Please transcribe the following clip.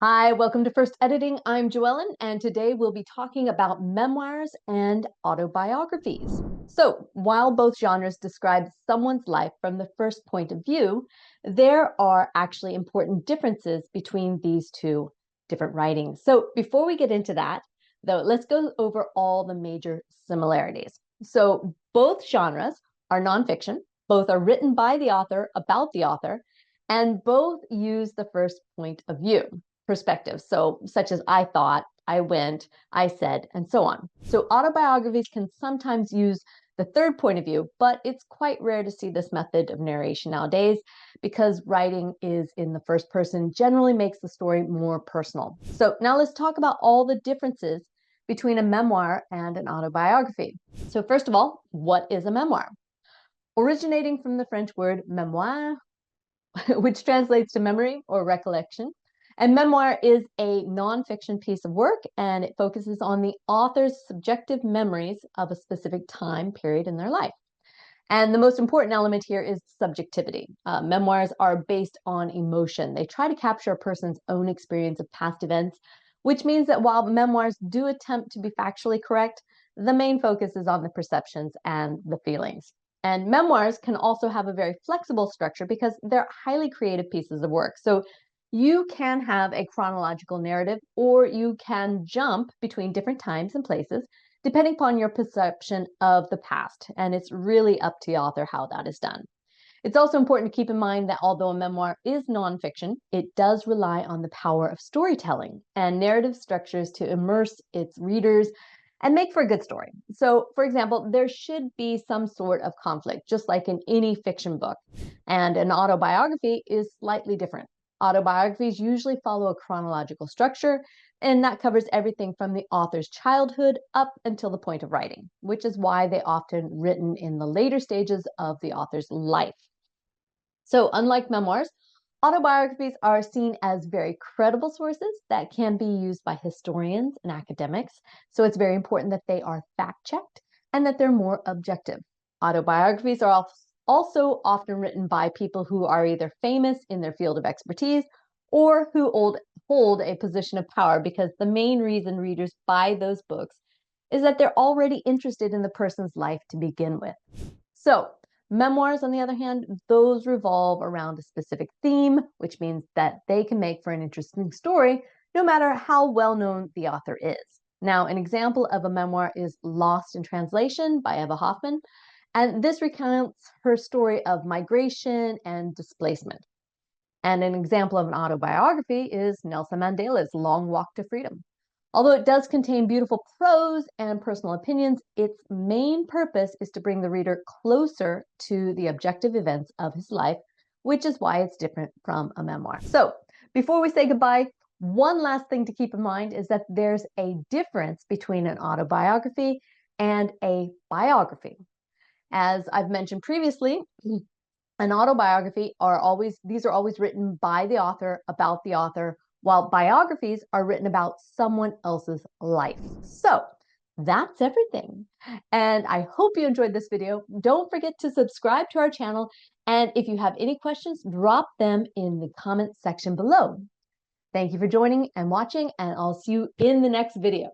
Hi, welcome to First Editing. I'm Joellen, and today we'll be talking about memoirs and autobiographies. So, while both genres describe someone's life from the first point of view, there are actually important differences between these two different writings. So, before we get into that, though, let's go over all the major similarities. So, both genres are nonfiction, both are written by the author about the author, and both use the first point of view perspectives. So, such as I thought, I went, I said, and so on. So, autobiographies can sometimes use the third point of view, but it's quite rare to see this method of narration nowadays because writing is in the first person generally makes the story more personal. So, now let's talk about all the differences between a memoir and an autobiography. So, first of all, what is a memoir? Originating from the French word memoir, which translates to memory or recollection. And memoir is a nonfiction piece of work, and it focuses on the author's subjective memories of a specific time period in their life. And the most important element here is subjectivity. Memoirs are based on emotion. They try to capture a person's own experience of past events, which means that while memoirs do attempt to be factually correct, the main focus is on the perceptions and the feelings. And memoirs can also have a very flexible structure because they're highly creative pieces of work. So you can have a chronological narrative, or you can jump between different times and places depending upon your perception of the past. And it's really up to the author how that is done. It's also important to keep in mind that although a memoir is nonfiction, it does rely on the power of storytelling and narrative structures to immerse its readers and make for a good story. So, for example, there should be some sort of conflict, just like in any fiction book. And an autobiography is slightly different. Autobiographies usually follow a chronological structure, and that covers everything from the author's childhood up until the point of writing, which is why they often written in the later stages of the author's life. So, unlike memoirs, autobiographies are seen as very credible sources that can be used by historians and academics. So, it's very important that they are fact checked and that they're more objective. Autobiographies are also often written by people who are either famous in their field of expertise or who hold a position of power, because the main reason readers buy those books is that they're already interested in the person's life to begin with. So, memoirs, on the other hand, those revolve around a specific theme, which means that they can make for an interesting story no matter how well known the author is. Now, an example of a memoir is Lost in Translation by Eva Hoffman, and this recounts her story of migration and displacement. And an example of an autobiography is Nelson Mandela's Long Walk to Freedom. Although it does contain beautiful prose and personal opinions, its main purpose is to bring the reader closer to the objective events of his life, which is why it's different from a memoir. So, before we say goodbye, one last thing to keep in mind is that there's a difference between an autobiography and a biography. As I've mentioned previously, an autobiography are always written by the author about the author, while biographies are written about someone else's life. So that's everything. And I hope you enjoyed this video. Don't forget to subscribe to our channel. And if you have any questions, drop them in the comment section below. Thank you for joining and watching, and I'll see you in the next video.